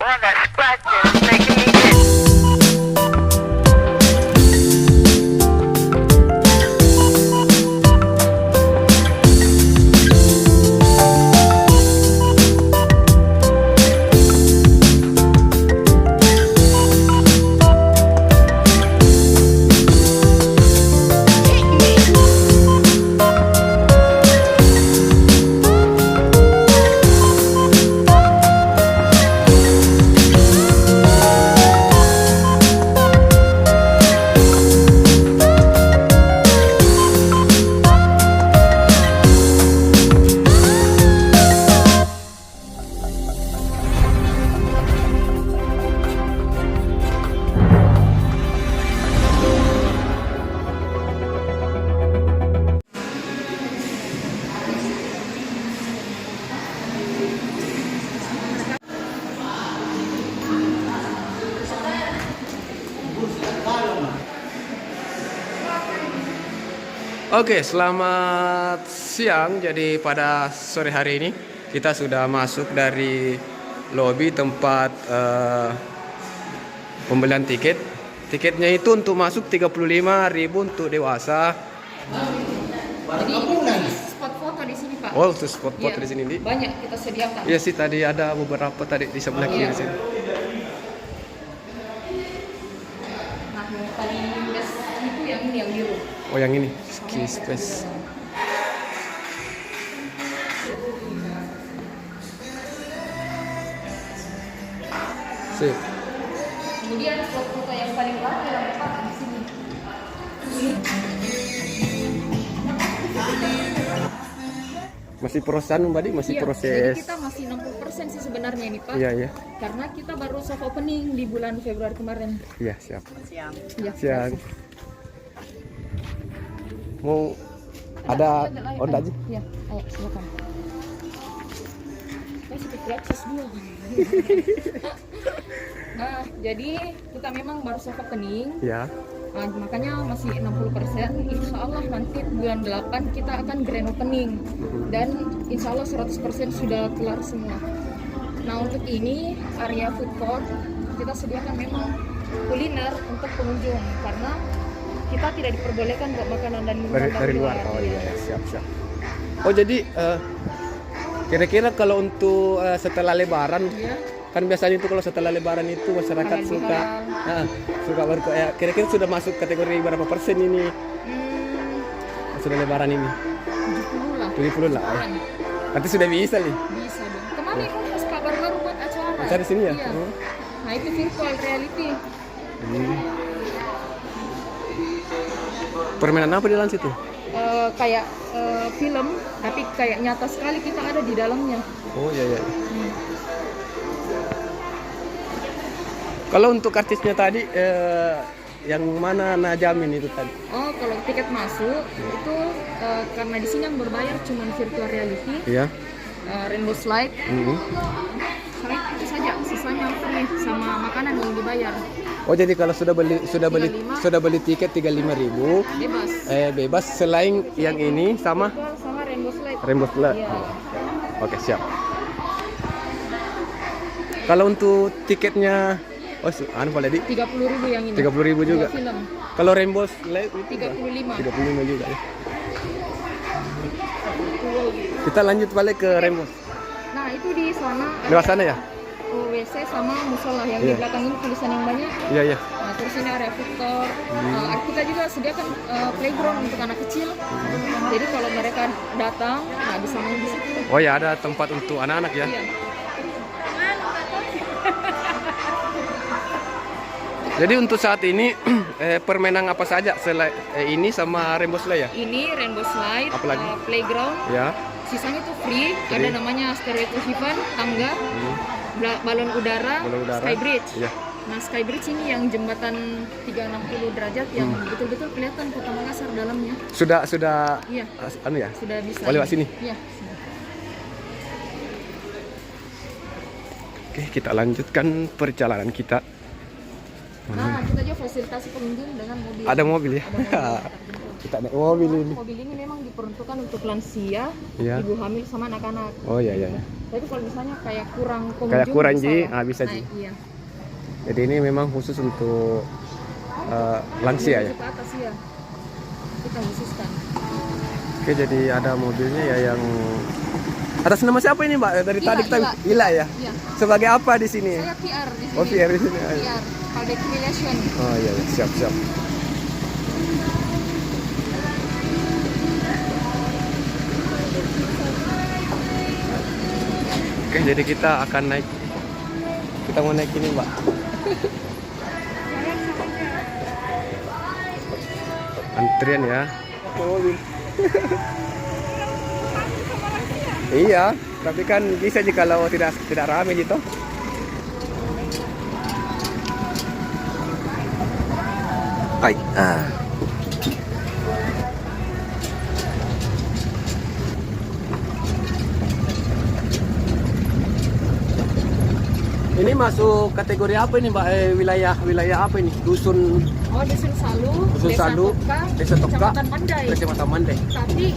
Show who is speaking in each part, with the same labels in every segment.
Speaker 1: Well, that's practice making me itch.
Speaker 2: Oke, selamat siang. Jadi pada sore hari ini kita sudah masuk dari lobi tempat pembelian tiket. Tiketnya itu untuk masuk 35.000 untuk dewasa.
Speaker 3: Jadi ini spot foto di sini, Pak.
Speaker 2: Oh, itu spot foto
Speaker 3: Iya,
Speaker 2: di sini, Di.
Speaker 3: banyak kita sediakan.
Speaker 2: Iya sih, tadi ada beberapa tadi di sebelah kiri sini.
Speaker 3: Nah, yang paling best itu yang ini, yang biru.
Speaker 2: Oh, yang ini, ski space. Sip.
Speaker 3: Kemudian spot foto yang paling baru yang Pak di sini.
Speaker 2: Masih proses Mbak Di, masih
Speaker 3: Iya,
Speaker 2: proses.
Speaker 3: jadi kita masih 60% sih sebenarnya ini, Pak.
Speaker 2: Iya, iya.
Speaker 3: Karena kita baru soft opening di bulan Februari kemarin.
Speaker 2: Iya, siap.
Speaker 3: Iya.
Speaker 2: Siang. Mau ada Honda aja?
Speaker 3: Iya, ayo silakan. Saya seperti akses dulu. Nah, jadi kita memang baru soft opening.
Speaker 2: Ya.
Speaker 3: Nah, makanya masih 60%. Insya Allah nanti bulan 8 kita akan grand opening. Dan insya Allah 100% sudah kelar semua. Nah, untuk ini area food court kita sediakan memang kuliner untuk pengunjung. Karena kita tidak diperbolehkan buat makanan dan minuman
Speaker 2: Dari luar. Oh iya, siap. Oh jadi kira-kira kalau untuk setelah Lebaran,
Speaker 3: Iya.
Speaker 2: kan biasanya itu kalau setelah Lebaran itu masyarakat
Speaker 3: Halal
Speaker 2: suka
Speaker 3: bihalal.
Speaker 2: suka kira-kira sudah masuk kategori berapa persen ini sudah Lebaran ini?
Speaker 3: 70 lah.
Speaker 2: 70 lah.
Speaker 3: Sekarang.
Speaker 2: Nanti sudah bisa nih.
Speaker 3: Bisa dong. Kemarin kan pas kabar baru buat acara.
Speaker 2: Acara sini ya?
Speaker 3: Iya.
Speaker 2: Oh.
Speaker 3: Nah, itu virtual reality.
Speaker 2: Permainan apa di dalam situ?
Speaker 3: Kayak film, tapi kayak nyata sekali kita ada di dalamnya.
Speaker 2: Oh iya. Kalau untuk artisnya tadi yang mana Najamin itu tadi?
Speaker 3: Oh, kalau tiket masuk itu karena di sini yang berbayar cuma virtual reality,
Speaker 2: Iya.
Speaker 3: rainbow slide,
Speaker 2: Mhm.
Speaker 3: sama itu saja. Sisanya free sama makanan yang dibayar.
Speaker 2: Oh jadi kalau sudah beli
Speaker 3: 35.
Speaker 2: tiket 35.000
Speaker 3: Bebas.
Speaker 2: bebas selain yang ini sama
Speaker 3: Virtual sama rainbow slide.
Speaker 2: Rainbow Slide.
Speaker 3: Iya.
Speaker 2: Oke, siap. Kalau untuk tiketnya boleh di
Speaker 3: 30.000 yang ini.
Speaker 2: 30.000 juga.
Speaker 3: Dua film.
Speaker 2: Kalau Rainbow Slide itu
Speaker 3: 35.
Speaker 2: 35 juga ya. Kita lanjut balik ke Rainbow.
Speaker 3: Nah, itu di sana
Speaker 2: Lewat sana ya?
Speaker 3: WC sama musola yang
Speaker 2: Iya.
Speaker 3: di belakang ini tulisan yang banyak.
Speaker 2: Iya.
Speaker 3: Nah, terus ini area food court. Kita juga sediakan playground untuk anak kecil. Jadi kalau mereka datang, nah bisa main di situ.
Speaker 2: Oh ya, ada tempat untuk anak-anak ya.
Speaker 3: Iya.
Speaker 2: Jadi untuk saat ini permainan apa saja selain ini sama Rainbow Slide ya?
Speaker 3: Ini rainbow slide,
Speaker 2: Apalagi?
Speaker 3: playground.
Speaker 2: Ya.
Speaker 3: Sisanya itu free.
Speaker 2: Free.
Speaker 3: Ada namanya stairway to heaven, tangga, balon udara,
Speaker 2: Balon udara.
Speaker 3: sky bridge.
Speaker 2: Iya.
Speaker 3: Nah, sky bridge ini yang jembatan 360 derajat yang betul-betul kelihatan kota Makassar dalamnya.
Speaker 2: Sudah
Speaker 3: Iya.
Speaker 2: anu ya?
Speaker 3: Sudah bisa.
Speaker 2: Oh, lewat sini?
Speaker 3: Iya.
Speaker 2: Oke, kita lanjutkan perjalanan kita.
Speaker 3: Nah, kita juga fasilitasi pengunjung dengan mobil.
Speaker 2: Ada mobil ya?
Speaker 3: Ada mobil.
Speaker 2: Kita naik mobil ini.
Speaker 3: Mobil ini memang diperuntukkan untuk lansia,
Speaker 2: Iya.
Speaker 3: ibu hamil sama anak-anak.
Speaker 2: Oh iya iya.
Speaker 3: Tapi kalau misalnya kayak kurang pengunjung
Speaker 2: Kayak kurang
Speaker 3: bisa
Speaker 2: Ji,
Speaker 3: ya.
Speaker 2: bisa Ji.
Speaker 3: Iya.
Speaker 2: Jadi ini memang khusus untuk lansia ya.
Speaker 3: Ke atas ya. Kita khususkan.
Speaker 2: Oke, jadi ada mobilnya ya yang atas nama siapa ini Mbak? Dari
Speaker 3: Ila,
Speaker 2: tadi kita
Speaker 3: Ila.
Speaker 2: Ila ya.
Speaker 3: Iya.
Speaker 2: Sebagai apa di sini?
Speaker 3: Saya PR di sini.
Speaker 2: Oh, PR di sini.
Speaker 3: PR, public relation.
Speaker 2: Oh iya, iya. Siap siap. Oke, jadi kita akan naik. Kita mau naik ini Mbak. Antrian ya. Iya, tapi kan bisa jika kalau tidak ramai gitu. Hai. Ini masuk kategori apa ini Mbak? Wilayah apa ini? Dusun
Speaker 3: Oh, Dusun Salu,
Speaker 2: Dusun Salu, Desa Toka,
Speaker 3: Kecamatan Mandai.
Speaker 2: Kecamatan Mandai.
Speaker 3: Tapi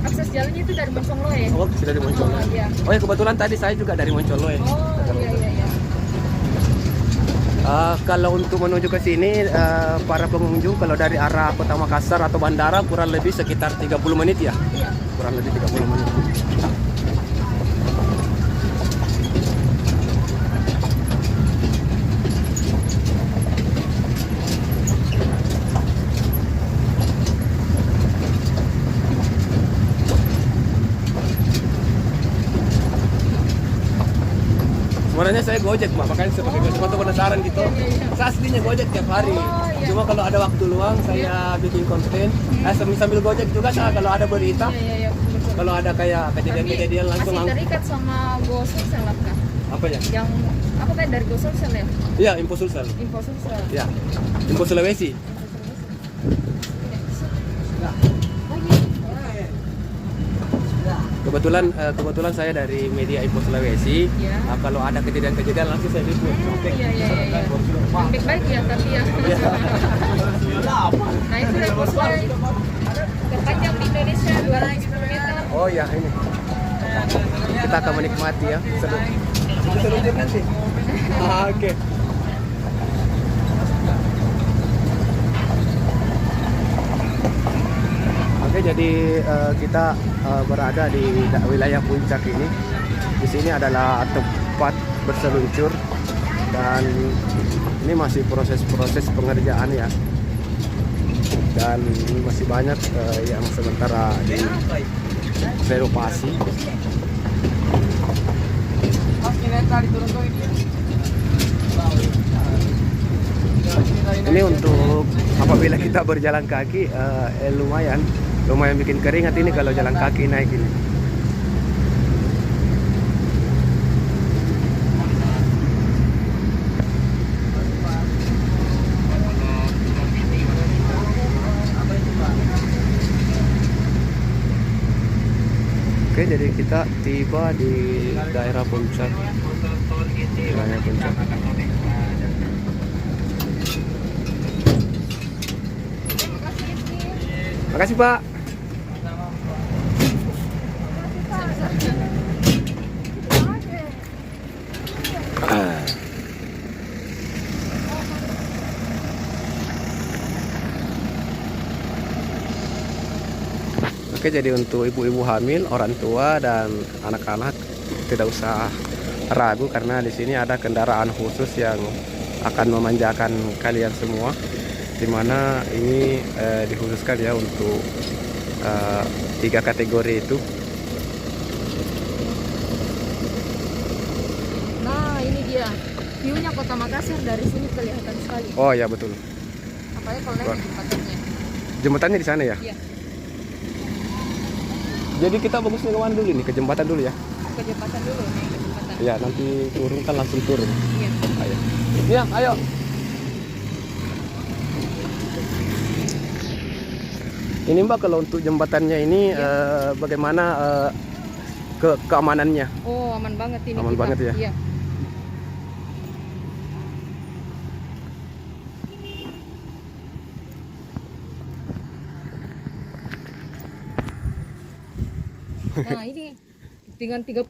Speaker 3: akses jalannya itu dari Moncongloe.
Speaker 2: Oh, sudah di Moncongloe.
Speaker 3: Iya.
Speaker 2: Oh ya, kebetulan tadi saya juga dari Moncongloe.
Speaker 3: Oh, iya iya iya.
Speaker 2: Kalau untuk menuju ke sini para pengunjung kalau dari arah Kota Makassar atau bandara kurang lebih sekitar 30 menit ya.
Speaker 3: Iya.
Speaker 2: Kurang lebih 30 menit. Sebenarnya saya Gojek Mbak, makanya saya pakai Gojek untuk penasaran gitu. Saya aslinya Gojek tiap hari.
Speaker 3: iya.
Speaker 2: Cuma kalau ada waktu luang saya bikin konten. Sambil Gojek juga saya kalau ada berita.
Speaker 3: Iya iya betul.
Speaker 2: Kalau ada kayak kejadian-kejadian langsung
Speaker 3: masih terikat sama Go Sulsel lah kah?
Speaker 2: apa ya?
Speaker 3: Yang apa kayak dari Go Sulsel ya?
Speaker 2: Iya, Info Sulsel.
Speaker 3: Info Sulsel.
Speaker 2: Ya. Info Sulawesi. Kebetulan saya dari media Info Sulawesi.
Speaker 3: Ya.
Speaker 2: Kalau ada kejadian-kejadian langsung saya liput.
Speaker 3: Iya iya iya. Yang baik ya tapi ya. Nah itu Info Sulawesi. Terpanjang di Indonesia 210 meter.
Speaker 2: Oh ya, ini. Kita akan menikmati ya. Seluncur nanti. Oke. Oke, jadi kita berada di wilayah puncak ini. Di sini adalah tempat berseluncur dan ini masih proses-proses pengerjaan ya. Dan masih banyak yang sementara direnovasi. Ini untuk apabila kita berjalan kaki lumayan bikin keringat ini kalau jalan kaki naik ini. Oke, jadi kita tiba di daerah puncak. Wilayah puncak. Makasih Pak. Oke, jadi untuk ibu-ibu hamil, orang tua dan anak-anak tidak usah ragu karena di sini ada kendaraan khusus yang akan memanjakan kalian semua. Dimana ini dikhususkan ya untuk 3 kategori itu.
Speaker 3: Nah ini dia view-nya Kota Makassar dari sini kelihatan sekali.
Speaker 2: Oh ya, betul.
Speaker 3: Apalagi kalau naik jembatannya.
Speaker 2: Jembatannya di sana ya.
Speaker 3: Iya.
Speaker 2: Jadi kita bagusnya kemana dulu nih? Ke jembatan dulu ya.
Speaker 3: Ke jembatan dulu, naik ke jembatan.
Speaker 2: Ya, nanti turun kan langsung turun.
Speaker 3: Iya.
Speaker 2: Ayo. Ya, ayo. Ini Mbak, kalau untuk jembatannya ini bagaimana keamanannya?
Speaker 3: Oh aman banget ini.
Speaker 2: Aman
Speaker 3: kita.
Speaker 2: banget ya?
Speaker 3: Iya. Nah ini dengan 35.000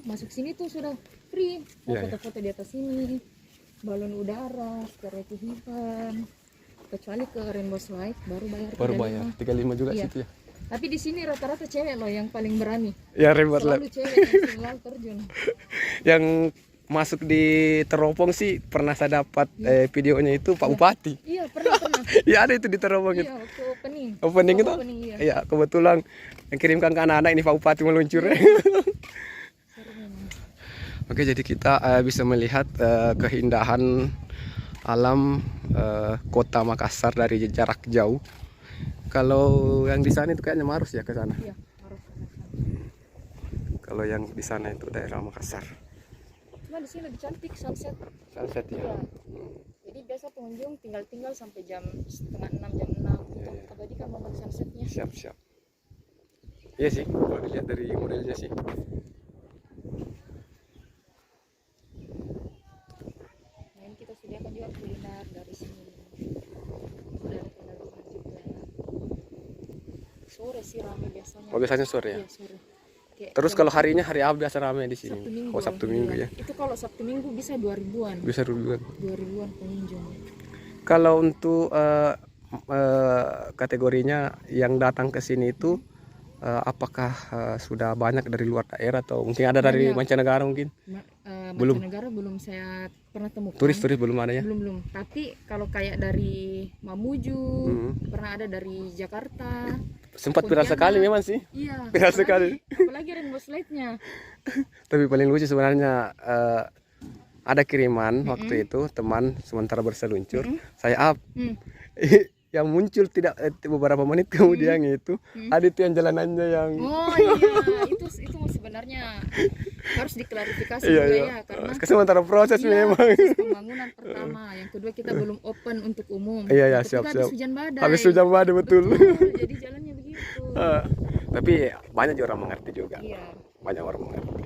Speaker 3: masuk sini tuh sudah free. Mau
Speaker 2: Iya, iya.
Speaker 3: foto-foto di atas sini, balon udara, kerekihan. Kecuali ke Rainbow Slide baru bayar.
Speaker 2: Baru bayar 35 juga
Speaker 3: Iya.
Speaker 2: situ ya.
Speaker 3: Tapi di sini rata-rata cewek loh yang paling berani.
Speaker 2: Ya Rainbow Slide.
Speaker 3: Selalu cewek yang selalu terjun.
Speaker 2: Yang masuk di teropong sih pernah saya dapat videonya itu Pak Bupati.
Speaker 3: Iya pernah.
Speaker 2: Ya ada itu di teropong itu.
Speaker 3: Iya waktu opening.
Speaker 2: Opening itu.
Speaker 3: Opening, iya.
Speaker 2: Iya, kebetulan yang kirimkan ke anak-anak ini Pak Bupati meluncur.
Speaker 3: Seru memang.
Speaker 2: Oke, jadi kita bisa melihat keindahan alam kota Makassar dari jarak jauh. Kalau yang di sana itu kayaknya Maros ya ke sana.
Speaker 3: Iya harus.
Speaker 2: Kalau yang di sana itu daerah Makassar.
Speaker 3: Cuma di sini lebih cantik sunset.
Speaker 2: Sunset ya.
Speaker 3: Iya. Jadi biasa pengunjung tinggal sampai jam setengah 6 jam 6 untuk abadikan momen sunsetnya.
Speaker 2: Siap. Iya sih, kalau dilihat dari modelnya sih.
Speaker 3: Nah ini kita sediakan juga kuliner dari sini. Sudah ada tinggal rumah juga. Sore sih rame biasanya.
Speaker 2: Oh, biasanya sore ya.
Speaker 3: Iya sore. Kayak
Speaker 2: Terus
Speaker 3: jam
Speaker 2: kalau harinya hari apa biasa ramai di sini?
Speaker 3: Sabtu Minggu.
Speaker 2: Oh, Sabtu Minggu ya.
Speaker 3: Itu kalau Sabtu Minggu bisa 2000-an.
Speaker 2: Bisa duluan.
Speaker 3: 2000-an pengunjung.
Speaker 2: Kalau untuk kategorinya yang datang ke sini itu apakah sudah banyak dari luar daerah atau mungkin ada dari
Speaker 3: Banyak.
Speaker 2: mancanegara mungkin? Belum.
Speaker 3: Mancanegara belum saya pernah temukan.
Speaker 2: Turis belum ada ya?
Speaker 3: Belum. Tapi kalau kayak dari Mamuju,
Speaker 2: Hmm.
Speaker 3: pernah ada dari Jakarta.
Speaker 2: Sempat viral
Speaker 3: Pontianak.
Speaker 2: sekali memang sih.
Speaker 3: Iya.
Speaker 2: Viral sekali.
Speaker 3: Apalagi Rainbow Slide-nya.
Speaker 2: Tapi paling lucu sebenarnya ada kiriman waktu itu teman sementara berseluncur. Saya up.
Speaker 3: Hmm.
Speaker 2: Yang muncul tidak beberapa menit kemudian itu ada itu yang jalanannya yang
Speaker 3: Oh iya, itu sebenarnya harus diklarifikasi juga ya karena
Speaker 2: sementara proses
Speaker 3: iya,
Speaker 2: memang.
Speaker 3: proses pembangunan pertama, yang kedua kita belum open untuk umum.
Speaker 2: Iya,
Speaker 3: Yang ketiga
Speaker 2: siap.
Speaker 3: habis hujan badai.
Speaker 2: Habis hujan badai betul.
Speaker 3: Jadi jalannya begitu.
Speaker 2: Tapi banyak juga orang mengerti juga.
Speaker 3: Iya.
Speaker 2: Banyak orang mengerti.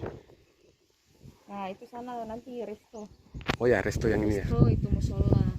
Speaker 3: Nah itu sana nanti resto.
Speaker 2: Oh ya, resto yang ini ya.
Speaker 3: Resto itu musola.